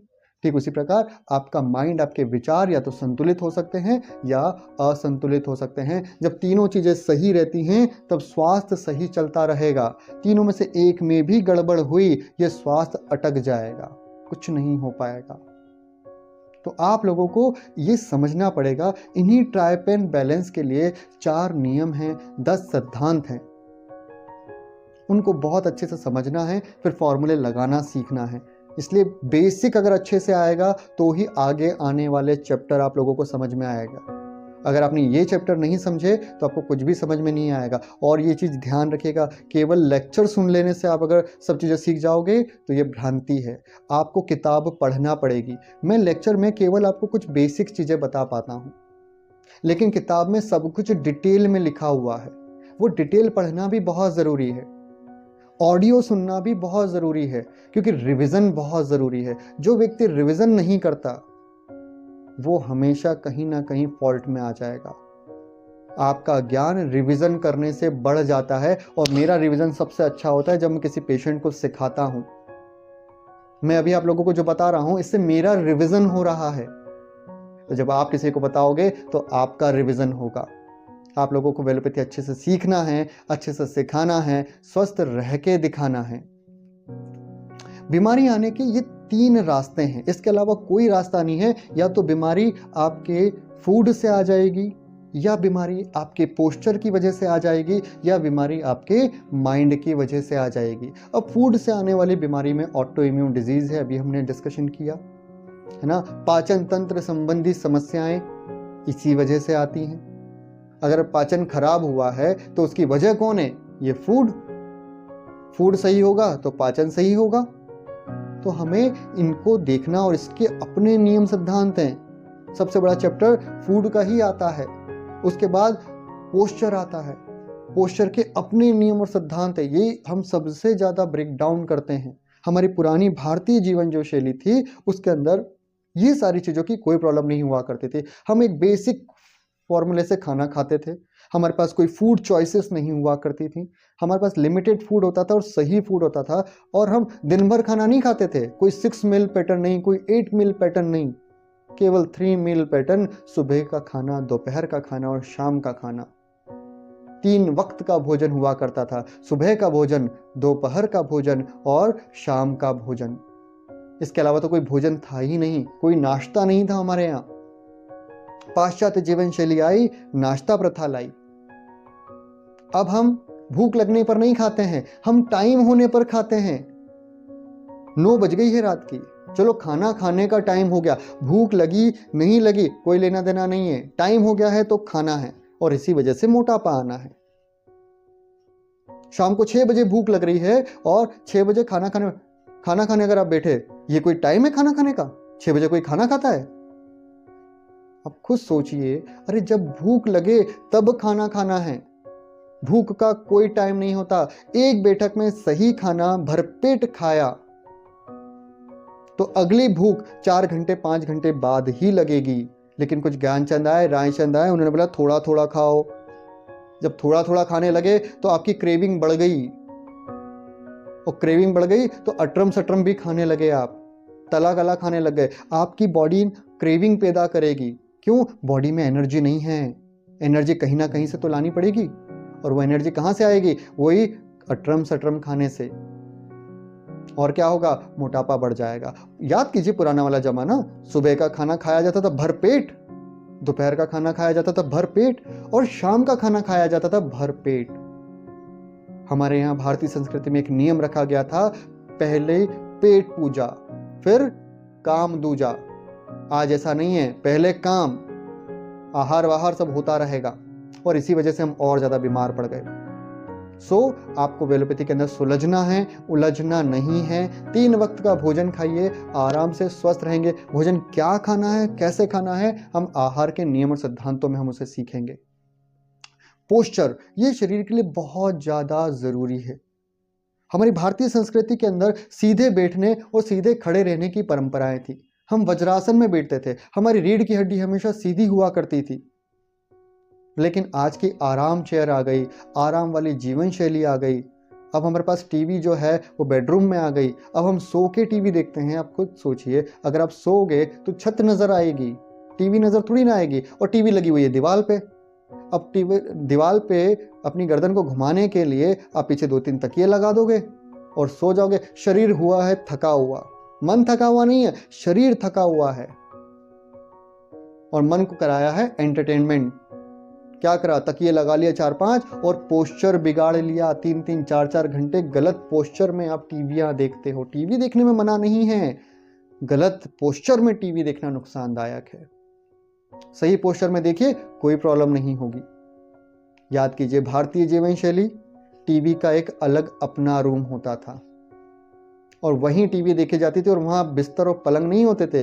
Speaker 1: ठीक उसी प्रकार आपका माइंड, आपके विचार या तो संतुलित हो सकते हैं या असंतुलित हो सकते हैं। जब तीनों चीजें सही रहती हैं तब स्वास्थ्य सही चलता रहेगा। तीनों में से एक में भी गड़बड़ हुई, यह स्वास्थ्य अटक जाएगा, कुछ नहीं हो पाएगा। तो आप लोगों को ये समझना पड़ेगा, इन्हीं ट्राइपेन बैलेंस के लिए 4 नियम हैं, 10 सिद्धांत हैं, उनको बहुत अच्छे से समझना है, फिर फॉर्मूले लगाना सीखना है। इसलिए बेसिक अगर अच्छे से आएगा तो ही आगे आने वाले चैप्टर आप लोगों को समझ में आएगा। अगर आपने ये चैप्टर नहीं समझे तो आपको कुछ भी समझ में नहीं आएगा। और ये चीज़ ध्यान रखिएगा, केवल लेक्चर सुन लेने से आप अगर सब चीज़ें सीख जाओगे तो ये भ्रांति है। आपको किताब पढ़ना पड़ेगी। मैं लेक्चर में केवल आपको कुछ बेसिक चीज़ें बता पाता हूँ, लेकिन किताब में सब कुछ डिटेल में लिखा हुआ है। वो डिटेल पढ़ना भी बहुत ज़रूरी है, ऑडियो सुनना भी बहुत ज़रूरी है, क्योंकि रिवीजन बहुत ज़रूरी है। जो व्यक्ति रिवीजन नहीं करता वो हमेशा कहीं ना कहीं फॉल्ट में आ जाएगा। आपका ज्ञान रिवीजन करने से बढ़ जाता है, और मेरा रिवीजन सबसे अच्छा होता है जब मैं किसी पेशेंट को सिखाता हूं। मैं अभी आप लोगों को जो बता रहा हूं, इससे मेरा रिवीजन हो रहा है। तो जब आप किसी को बताओगे तो आपका रिवीजन होगा। आप लोगों को एलोपैथी अच्छे से सीखना है, अच्छे से सिखाना है, स्वस्थ रह के दिखाना है। बीमारी आने के ये 3 रास्ते हैं, इसके अलावा कोई रास्ता नहीं है। या तो बीमारी आपके फूड से आ जाएगी, या बीमारी आपके पोस्चर की वजह से आ जाएगी, या बीमारी आपके माइंड की वजह से आ जाएगी। अब फूड से आने वाली बीमारी में ऑटो इम्यून डिजीज है, अभी हमने डिस्कशन किया है ना। पाचन तंत्र संबंधी समस्याएं इसी वजह से आती हैं। अगर पाचन खराब हुआ है तो उसकी वजह कौन है, ये फूड सही होगा तो पाचन सही होगा। तो हमें इनको देखना, और इसके अपने नियम सिद्धांत हैं। सबसे बड़ा चैप्टर फूड का ही आता है, उसके बाद पोस्चर आता है, पोस्चर के अपने नियम और सिद्धांत है। ये हम सबसे ज्यादा ब्रेक डाउन करते हैं। हमारी पुरानी भारतीय जीवन जो शैली थी उसके अंदर ये सारी चीजों की कोई प्रॉब्लम नहीं हुआ करती थी। हम एक बेसिक फॉर्मूले से खाना खाते थे, हमारे पास कोई फूड चॉइसेस नहीं हुआ करती थी, हमारे पास लिमिटेड फूड होता था और सही फूड होता था। और हम दिन भर खाना नहीं खाते थे, कोई 6 मील पैटर्न नहीं, कोई 8 मील पैटर्न नहीं, केवल 3 मील पैटर्न, सुबह का खाना, दोपहर का खाना और शाम का खाना। 3 वक्त का भोजन हुआ करता था, सुबह का भोजन, दोपहर का भोजन और शाम का भोजन। इसके अलावा तो कोई भोजन था ही नहीं, कोई नाश्ता नहीं था हमारे यहाँ। पाश्चात्य जीवन शैली आई, नाश्ता प्रथा लाई। अब हम भूख लगने पर नहीं खाते हैं, हम टाइम होने पर खाते हैं। 9 बज गई है रात की, चलो खाना खाने का टाइम हो गया, भूख लगी नहीं लगी कोई लेना देना नहीं है, टाइम हो गया है तो खाना है, और इसी वजह से मोटापा आना है। शाम को 6 बजे भूख लग रही है और 6 बजे खाना खाने अगर आप बैठे, ये कोई टाइम है खाना खाने का? 6 बजे कोई खाना खाता है? आप खुद सोचिए, अरे जब भूख लगे तब खाना खाना है। भूख का कोई टाइम नहीं होता। एक बैठक में सही खाना भरपेट खाया तो अगली भूख 4 घंटे 5 घंटे बाद ही लगेगी। लेकिन कुछ ज्ञानचंद आए, रायचंद आए, उन्होंने बोला थोड़ा थोड़ा खाओ। जब थोड़ा थोड़ा खाने लगे तो आपकी क्रेविंग बढ़ गई, और क्रेविंग बढ़ गई तो अटरम सटरम भी खाने लगे, आप तला गला खाने लग गए। आपकी बॉडी क्रेविंग पैदा करेगी। क्यों? बॉडी में एनर्जी नहीं है। एनर्जी कहीं ना कहीं से तो लानी पड़ेगी, और वो एनर्जी कहां से आएगी? वही अटरम सटरम खाने से। और क्या होगा? मोटापा बढ़ जाएगा। याद कीजिए पुराना वाला जमाना, सुबह का खाना खाया जाता था भर पेट, दोपहर का खाना खाया जाता था भर पेट, और शाम का खाना खाया जाता था भर पेट। हमारे यहाँ भारतीय संस्कृति में एक नियम रखा गया था, पहले पेट पूजा फिर काम दूजा। आज ऐसा नहीं है, पहले काम, आहार वाहार सब होता रहेगा, और इसी वजह से हम और ज्यादा बीमार पड़ गए। आपको वेलोपैथी के अंदर सुलझना है, उलझना नहीं है। 3 वक्त का भोजन खाइए, आराम से स्वस्थ रहेंगे। भोजन क्या खाना है, कैसे खाना है, हम आहार के नियम और सिद्धांतों में हम उसे सीखेंगे। पोस्चर, ये शरीर के लिए बहुत ज्यादा जरूरी है। हमारी भारतीय संस्कृति के अंदर सीधे बैठने और सीधे खड़े रहने की परंपराएं थी। हम वज्रासन में बैठते थे, हमारी रीढ़ की हड्डी हमेशा सीधी हुआ करती थी। लेकिन आज की आराम चेयर आ गई, आराम वाली जीवन शैली आ गई। अब हमारे पास टीवी जो है वो बेडरूम में आ गई। अब हम सो के टीवी देखते हैं। आप खुद सोचिए, अगर आप सोओगे तो छत नजर आएगी, टीवी नजर थोड़ी ना आएगी। और टीवी लगी हुई है दीवार पे। अब टीवी दीवार पे अपनी गर्दन को घुमाने के लिए आप पीछे 2-3 तकिए लगा दोगे और सो जाओगे। शरीर हुआ है थका हुआ, मन थका हुआ नहीं है, शरीर थका हुआ है। और मन को कराया है एंटरटेनमेंट। क्या करा? तकिए लगा लिया 4-5 और पोस्चर बिगाड़ लिया। 3-3 4-4 घंटे गलत पोस्चर में आप टीवियां देखते हो। टीवी देखने में मना नहीं है, गलत पोस्चर में टीवी देखना नुकसानदायक है। सही पोस्चर में देखिए, कोई प्रॉब्लम नहीं होगी। याद कीजिए, भारतीय जीवन शैली, टीवी का एक अलग अपना रूम होता था, और वहीं टीवी देखी जाती थी। और वहां बिस्तर और पलंग नहीं होते थे,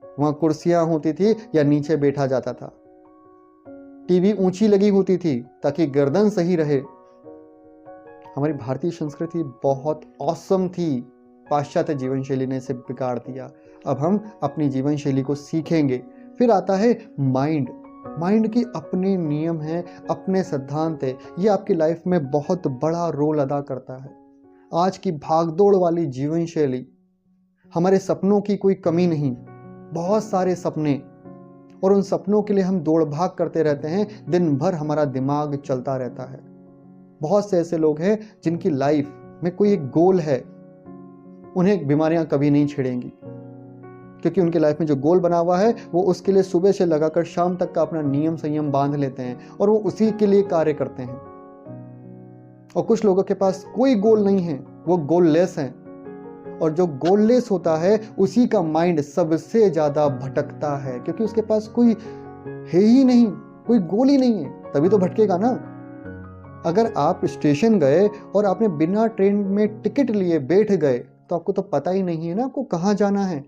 Speaker 1: वहां कुर्सियां होती थी या नीचे बैठा जाता था। टीवी ऊंची लगी होती थी ताकि गर्दन सही रहे। हमारी भारतीय संस्कृति बहुत औसम थी, पाश्चात्य जीवन शैली ने इसे बिगाड़ दिया। अब हम अपनी जीवन शैली को सीखेंगे। फिर आता है माइंड। माइंड की अपने नियम हैं, अपने सिद्धांत है। ये आपकी लाइफ में बहुत बड़ा रोल अदा करता है। आज की भागदौड़ वाली जीवन शैली, हमारे सपनों की कोई कमी नहीं, बहुत सारे सपने, और उन सपनों के लिए हम दौड़ भाग करते रहते हैं। दिन भर हमारा दिमाग चलता रहता है। बहुत से ऐसे लोग हैं जिनकी लाइफ में कोई एक गोल है, उन्हें बीमारियां कभी नहीं छेड़ेंगी, क्योंकि उनकी लाइफ में जो गोल बना हुआ है वो उसके लिए सुबह से लगाकर शाम तक का अपना नियम संयम बांध लेते हैं, और वो उसी के लिए कार्य करते हैं। और कुछ लोगों के पास कोई गोल नहीं है, वो गोललेस हैं। और जो गोललेस होता है उसी का माइंड सबसे ज्यादा भटकता है, क्योंकि उसके पास कोई है ही नहीं, कोई गोल ही नहीं है, तभी तो भटकेगा ना। अगर आप स्टेशन गए और आपने बिना ट्रेन में टिकट लिए बैठ गए तो आपको तो पता ही नहीं है ना आपको कहाँ जाना है।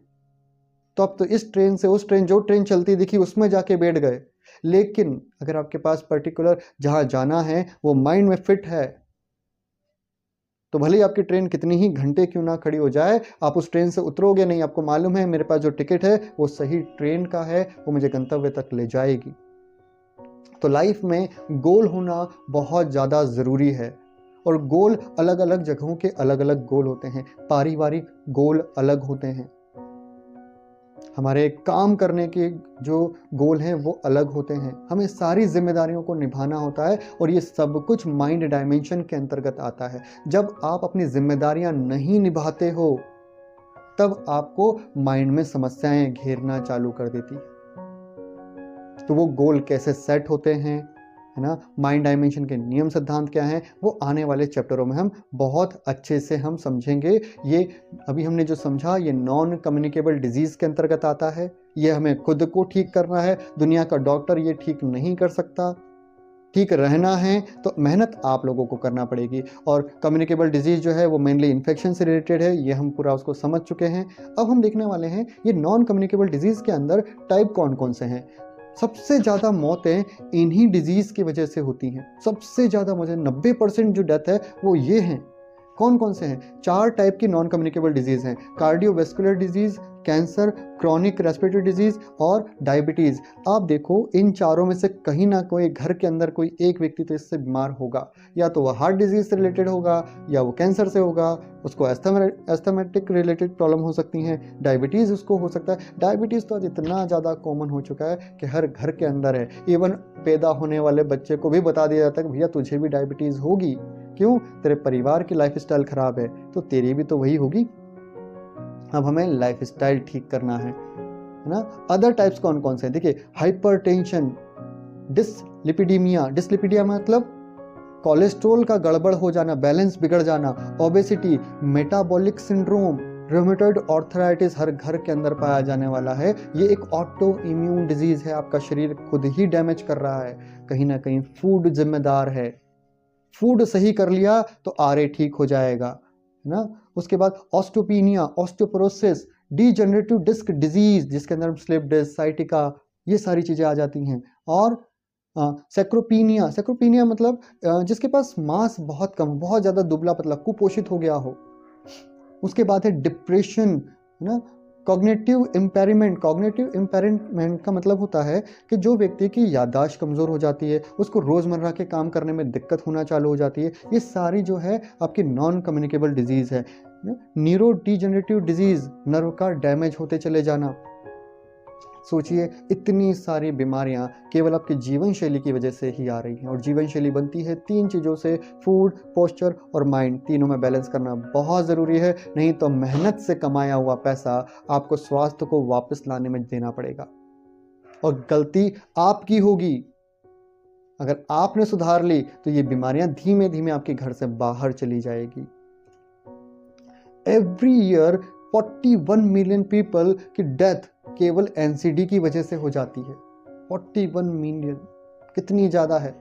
Speaker 1: तो आप तो इस ट्रेन से उस ट्रेन, जो ट्रेन चलती दिखी उसमें जाके बैठ गए। लेकिन अगर आपके पास पर्टिकुलर जहां जाना है वो माइंड में फिट है, तो भले ही आपकी ट्रेन कितनी ही घंटे क्यों ना खड़ी हो जाए, आप उस ट्रेन से उतरोगे नहीं। आपको मालूम है मेरे पास जो टिकट है वो सही ट्रेन का है, वो मुझे गंतव्य तक ले जाएगी। तो लाइफ में गोल होना बहुत ज़्यादा ज़रूरी है। और गोल अलग अलग जगहों के अलग अलग गोल होते हैं। पारिवारिक गोल अलग होते हैं, हमारे काम करने के जो गोल हैं वो अलग होते हैं। हमें सारी जिम्मेदारियों को निभाना होता है, और ये सब कुछ माइंड डायमेंशन के अंतर्गत आता है। जब आप अपनी जिम्मेदारियां नहीं निभाते हो तब आपको माइंड में समस्याएं घेरना चालू कर देती है। तो वो गोल कैसे सेट होते हैं, है ना, माइंड डायमेंशन के नियम सिद्धांत क्या हैं, वो आने वाले चैप्टरों में हम बहुत अच्छे से हम समझेंगे। ये अभी हमने जो समझा ये नॉन कम्युनिकेबल डिजीज के अंतर्गत आता है। ये हमें खुद को ठीक करना है, दुनिया का डॉक्टर ये ठीक नहीं कर सकता। ठीक रहना है तो मेहनत आप लोगों को करना पड़ेगी। और कम्युनिकेबल डिजीज़ जो है वो मेनली इन्फेक्शन से रिलेटेड है, ये हम पूरा उसको समझ चुके हैं। अब हम देखने वाले हैं ये नॉन कम्युनिकेबल डिजीज़ के अंदर टाइप कौन कौन से हैं। सबसे ज़्यादा मौतें इन्हीं डिजीज़ की वजह से होती हैं, सबसे ज़्यादा मौतें 90% जो डेथ है वो ये हैं। कौन कौन से हैं? 4 टाइप की नॉन कम्युनिकेबल डिजीज़ हैं, cardiovascular disease, cancer, chronic respiratory disease और डायबिटीज़। आप देखो इन चारों में से कहीं ना कोई घर के अंदर कोई एक व्यक्ति तो इससे बीमार होगा, या तो वह हार्ट डिजीज़ से रिलेटेड होगा, या वो कैंसर से होगा, उसको एस्थमेटिक रिलेटेड प्रॉब्लम हो सकती हैं, डायबिटीज़ उसको हो सकता है। डायबिटीज़ तो आज इतना ज़्यादा कॉमन हो चुका है कि हर घर के अंदर है। इवन पैदा होने वाले बच्चे को भी बता दिया जाता है कि भैया तुझे भी डायबिटीज़ होगी। क्यों? तेरे परिवार की लाइफस्टाइल खराब है तो तेरी भी तो वही होगी। अब हमें लाइफस्टाइल ठीक करना है ना। अदर टाइप्स कौन कौन से हैं? देखिए, हाइपरटेंशन, डिसलिपिडीमिया मतलब कोलेस्ट्रॉल का गड़बड़ हो जाना, बैलेंस बिगड़ जाना, obesity, metabolic syndrome, rheumatoid arthritis हर घर के अंदर पाया जाने वाला है। ये एक ऑटो इम्यून डिजीज है, आपका शरीर खुद ही डैमेज कर रहा है। कहीं ना कहीं फूड जिम्मेदार है। फूड सही कर लिया तो आरए ठीक हो जाएगा, है ना। उसके बाद osteopenia, osteoporosis, degenerative disc disease जिसके अंदर स्लिप डिस्क, साइटिका, ये सारी चीजें आ जाती हैं। और सैक्रोपीनिया मतलब जिसके पास मांस बहुत कम, बहुत ज्यादा दुबला पतला, कुपोषित हो गया हो। उसके बाद है डिप्रेशन, है ना। कॉग्निटिव इम्पेयरमेंट का मतलब होता है कि जो व्यक्ति की याददाश्त कमज़ोर हो जाती है, उसको रोज़मर्रा के काम करने में दिक्कत होना चालू हो जाती है। ये सारी जो है आपकी नॉन कम्युनिकेबल डिजीज़ है। न्यूरो डिजेनरेटिव डिजीज़, नर्व का डैमेज होते चले जाना। सोचिए इतनी सारी बीमारियां केवल आपकी जीवन शैली की वजह से ही आ रही हैं। और जीवन शैली बनती है 3 चीज़ों से, फूड, पोस्चर और माइंड। तीनों में बैलेंस करना बहुत ज़रूरी है, नहीं तो मेहनत से कमाया हुआ पैसा आपको स्वास्थ्य को वापस लाने में देना पड़ेगा और गलती आपकी होगी। अगर आपने सुधार ली तो ये बीमारियां धीमे धीमे आपके घर से बाहर चली जाएगी। एवरी ईयर 41 मिलियन पीपल की डेथ केवल एनसीडी की वजह से हो जाती है। 41 मिलियन कितनी ज़्यादा है।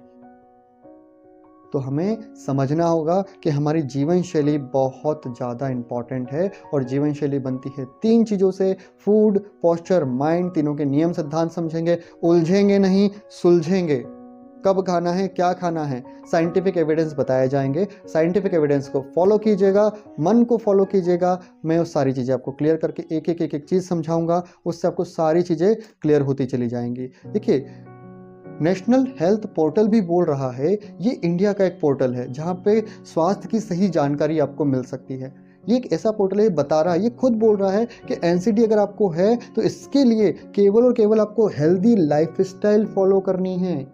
Speaker 1: तो हमें समझना होगा कि हमारी जीवन शैली बहुत ज़्यादा इम्पॉर्टेंट है। और जीवन शैली बनती है 3 चीज़ों से, फूड, पोस्चर, माइंड। तीनों के नियम सिद्धांत समझेंगे, उलझेंगे नहीं, सुलझेंगे। कब खाना है, क्या खाना है, साइंटिफिक एविडेंस बताए जाएंगे। साइंटिफिक एविडेंस को फॉलो कीजिएगा, मन को फॉलो कीजिएगा। मैं उस सारी चीज़ें आपको क्लियर करके एक एक चीज़ समझाऊंगा, उससे आपको सारी चीज़ें क्लियर होती चली जाएंगी। देखिए, नेशनल हेल्थ पोर्टल भी बोल रहा है, ये इंडिया का एक पोर्टल है जहाँ पे स्वास्थ्य की सही जानकारी आपको मिल सकती है। ये एक ऐसा पोर्टल है, बता रहा है, ये खुद बोल रहा है कि एनसीडी अगर आपको है तो इसके लिए केवल और केवल आपको हेल्दी लाइफस्टाइल फॉलो करनी है।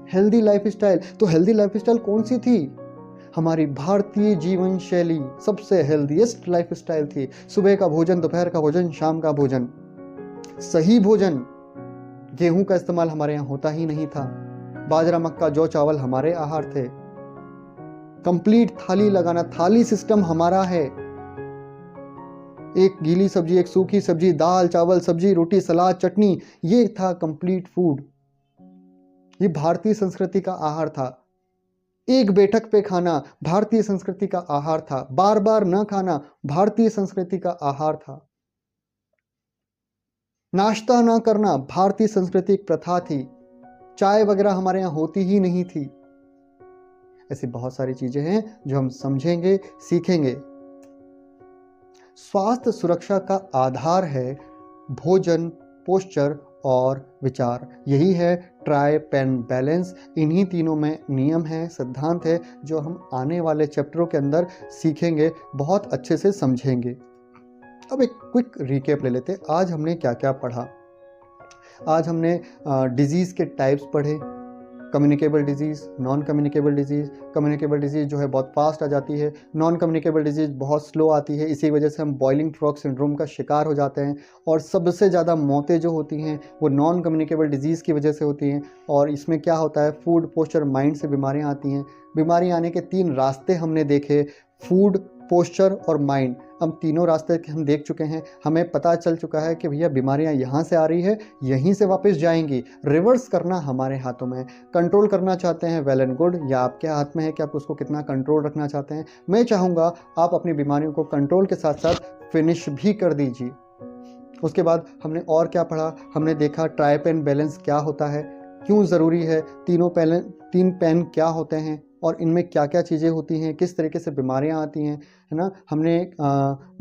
Speaker 1: हेल्दी लाइफस्टाइल, तो हेल्दी लाइफस्टाइल कौन सी थी? हमारी भारतीय जीवन शैली सबसे हेल्दीएस्ट लाइफस्टाइल थी। सुबह का भोजन, दोपहर का भोजन, शाम का भोजन, सही भोजन। गेहूं का इस्तेमाल हमारे यहाँ होता ही नहीं था। बाजरा, मक्का, जौ, चावल हमारे आहार थे। कंप्लीट थाली लगाना, थाली सिस्टम हमारा है। एक गीली सब्जी, एक सूखी सब्जी, दाल, चावल, सब्जी, रोटी, सलाद, चटनी, ये था कंप्लीट फूड। ये भारतीय संस्कृति का आहार था। एक बैठक पे खाना भारतीय संस्कृति का आहार था। बार बार न खाना भारतीय संस्कृति का आहार था। नाश्ता ना करना भारतीय संस्कृति एक प्रथा थी। चाय वगैरह हमारे यहाँ होती ही नहीं थी। ऐसी बहुत सारी चीजें हैं जो हम समझेंगे, सीखेंगे। स्वास्थ्य सुरक्षा का आधार है भोजन, पोस्चर और विचार। यही है ट्राई पेन बैलेंस। इन्हीं तीनों में नियम है, सिद्धांत है, जो हम आने वाले चैप्टरों के अंदर सीखेंगे, बहुत अच्छे से समझेंगे। अब एक क्विक रिकैप ले लेते हैं। आज हमने क्या क्या पढ़ा। आज हमने डिजीज़ के टाइप्स पढ़े, communicable disease, non communicable disease. Communicable disease जो है बहुत फास्ट आ जाती है, नॉन कम्युनिकेबल डिजीज़ बहुत स्लो आती है। इसी वजह से हम बॉइलिंग फ्रॉग सिंड्रोम का शिकार हो जाते हैं। और सबसे ज़्यादा मौतें जो होती हैं वो नॉन कम्युनिकेबल डिजीज़ की वजह से होती हैं। और इसमें क्या होता है, फूड, पोस्चर, माइंड से बीमारियाँ आती हैं। बीमारी आने के 3 रास्ते हमने देखे, फूड, पोस्चर और माइंड, हम तीनों रास्ते हम देख चुके हैं। हमें पता चल चुका है कि भैया बीमारियां यहाँ से आ रही है, यहीं से वापस जाएंगी। रिवर्स करना हमारे हाथों में है। कंट्रोल करना चाहते हैं, वेल एंड गुड, या आपके हाथ में है कि आप उसको कितना कंट्रोल रखना चाहते हैं। मैं चाहूँगा आप अपनी बीमारियों को कंट्रोल के साथ साथ फिनिश भी कर दीजिए। उसके बाद हमने और क्या पढ़ा? हमने देखा ट्राइप एंड बैलेंस क्या होता है, क्यों ज़रूरी है, तीन पेन क्या होते हैं और इनमें क्या क्या चीज़ें होती हैं, किस तरीके से बीमारियां आती हैं, है ना। हमने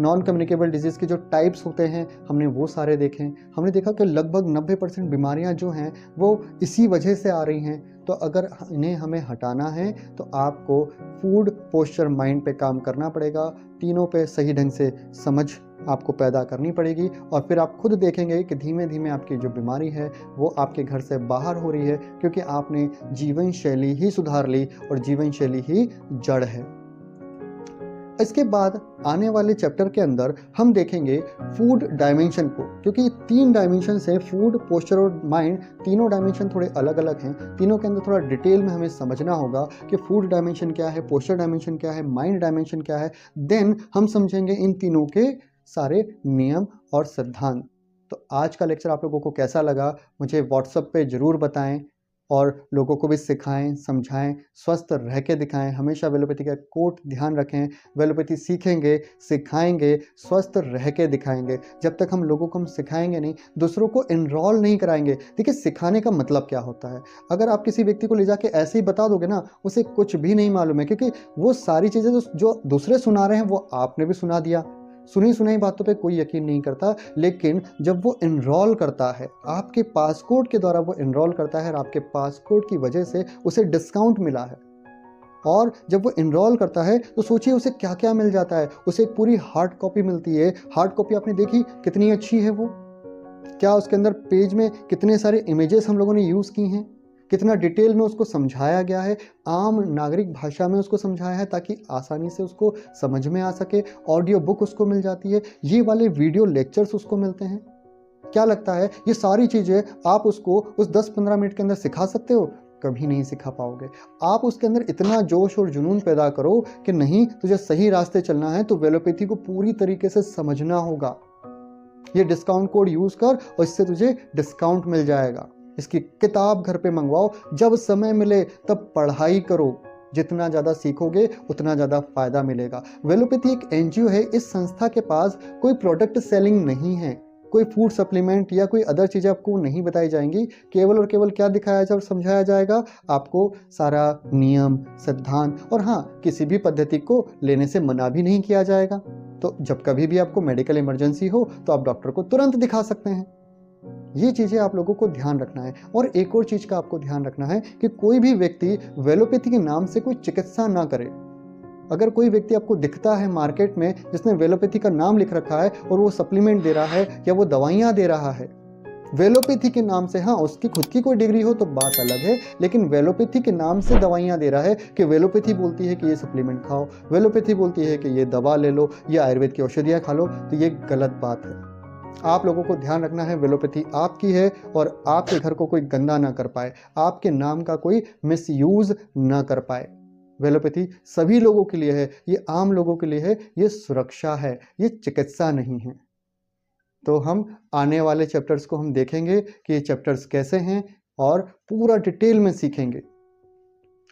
Speaker 1: नॉन कम्युनिकेबल डिजीज़ के जो टाइप्स होते हैं हमने वो सारे देखे। हमने देखा कि लगभग 90% बीमारियां जो हैं वो इसी वजह से आ रही हैं। तो अगर इन्हें हमें हटाना है तो आपको फूड, पोस्चर, माइंड पे काम करना पड़ेगा। तीनों पे सही ढंग से समझ आपको पैदा करनी पड़ेगी और फिर आप खुद देखेंगे कि धीमे धीमे आपकी जो बीमारी है वो आपके घर से बाहर हो रही है, क्योंकि आपने जीवन शैली ही सुधार ली और जीवन शैली ही जड़ है। इसके बाद आने वाले चैप्टर के अंदर हम देखेंगे फूड डायमेंशन को, क्योंकि 3 डायमेंशन है, फूड, पोस्चर और माइंड। तीनों डायमेंशन थोड़े अलग अलग हैं। तीनों के अंदर थोड़ा डिटेल में हमें समझना होगा कि फूड डायमेंशन क्या है, पोस्चर डायमेंशन क्या है, माइंड डायमेंशन क्या है। देन हम समझेंगे इन तीनों के सारे नियम और सिद्धांत। तो आज का लेक्चर आप लोगों को कैसा लगा मुझे व्हाट्सएप पे ज़रूर बताएं और लोगों को भी सिखाएं, समझाएं, स्वस्थ रह के दिखाएं। हमेशा वेलोपैथी का कोट ध्यान रखें, वेलोपैथी सीखेंगे, सिखाएंगे, स्वस्थ रह के दिखाएंगे। जब तक हम लोगों को हम सिखाएंगे नहीं, दूसरों को एनरोल नहीं कराएंगे। देखिए, सिखाने का मतलब क्या होता है? अगर आप किसी व्यक्ति को ले जाके ऐसे ही बता दोगे ना, उसे कुछ भी नहीं मालूम है, क्योंकि वो सारी चीज़ें जो दूसरे सुना रहे हैं वो आपने भी सुना दिया। सुनी सुनाई बातों पे कोई यकीन नहीं करता, लेकिन जब वो एनरोल करता है, आपके पासपोर्ट के द्वारा वो एनरोल करता है और आपके पासपोर्ट की वजह से उसे डिस्काउंट मिला है, और जब वो एनरोल करता है तो सोचिए उसे क्या क्या मिल जाता है। उसे एक पूरी हार्ड कॉपी मिलती है। हार्ड कॉपी आपने देखी कितनी अच्छी है वो, क्या उसके अंदर पेज में कितने सारे इमेजेस हम लोगों ने यूज़ की हैं, कितना डिटेल में उसको समझाया गया है, आम नागरिक भाषा में उसको समझाया है ताकि आसानी से उसको समझ में आ सके। ऑडियो बुक उसको मिल जाती है, ये वाले वीडियो लेक्चर्स उसको मिलते हैं। क्या लगता है ये सारी चीज़ें आप उसको उस 10-15 मिनट के अंदर सिखा सकते हो? कभी नहीं सिखा पाओगे। आप उसके अंदर इतना जोश और जुनून पैदा करो कि नहीं, तुझे सही रास्ते चलना है तो वेलोपैथी को पूरी तरीके से समझना होगा। ये डिस्काउंट कोड यूज़ कर और इससे तुझे डिस्काउंट मिल जाएगा। इसकी किताब घर पे मंगवाओ, जब समय मिले तब पढ़ाई करो। जितना ज़्यादा सीखोगे उतना ज़्यादा फायदा मिलेगा। वेलोपैथी एक एनजीओ है, इस संस्था के पास कोई प्रोडक्ट सेलिंग नहीं है, कोई फूड सप्लीमेंट या कोई अदर चीज़ें आपको नहीं बताई जाएंगी। केवल और केवल क्या दिखाया जाए और समझाया जाएगा, आपको सारा नियम, सिद्धांत, और हाँ, किसी भी पद्धति को लेने से मना भी नहीं किया जाएगा। तो जब कभी भी आपको मेडिकल इमरजेंसी हो तो आप डॉक्टर को तुरंत दिखा सकते हैं। ये चीज़ें आप लोगों को ध्यान रखना है। और एक और चीज़ का आपको ध्यान रखना है कि कोई भी व्यक्ति वेलोपैथी के नाम से कोई चिकित्सा ना करे। अगर कोई व्यक्ति आपको दिखता है मार्केट में जिसने वेलोपैथी का नाम लिख रखा है और वो सप्लीमेंट दे रहा है या वो दवाइयाँ दे रहा है वेलोपैथी के नाम से, हाँ उसकी खुद की कोई डिग्री हो तो बात अलग है, लेकिन वेलोपैथी के नाम से दवाइयाँ दे रहा है कि वेलोपैथी बोलती है कि ये सप्लीमेंट खाओ, वेलोपैथी बोलती है कि ये दवा ले लो या आयुर्वेद की औषधियाँ खा लो, तो ये गलत बात है। आप लोगों को ध्यान रखना है, वेलोपैथी आपकी है और आपके घर को कोई गंदा ना कर पाए, आपके नाम का कोई मिसयूज ना कर पाए। वेलोपैथी सभी लोगों के लिए है, ये आम लोगों के लिए है, ये सुरक्षा है, ये चिकित्सा नहीं है। तो हम आने वाले चैप्टर्स को हम देखेंगे कि ये चैप्टर्स कैसे हैं और पूरा डिटेल में सीखेंगे।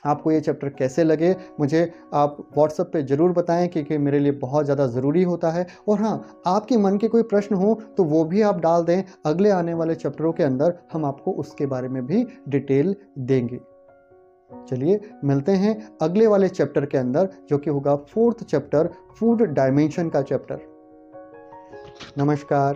Speaker 1: आपको ये चैप्टर कैसे लगे मुझे आप व्हाट्सएप पे ज़रूर बताएं, क्योंकि मेरे लिए बहुत ज़्यादा ज़रूरी होता है। और हाँ, आपके मन के कोई प्रश्न हो तो वो भी आप डाल दें, अगले आने वाले चैप्टरों के अंदर हम आपको उसके बारे में भी डिटेल देंगे। चलिए मिलते हैं अगले वाले चैप्टर के अंदर, जो कि होगा 4th चैप्टर, फूड डायमेंशन का चैप्टर। नमस्कार।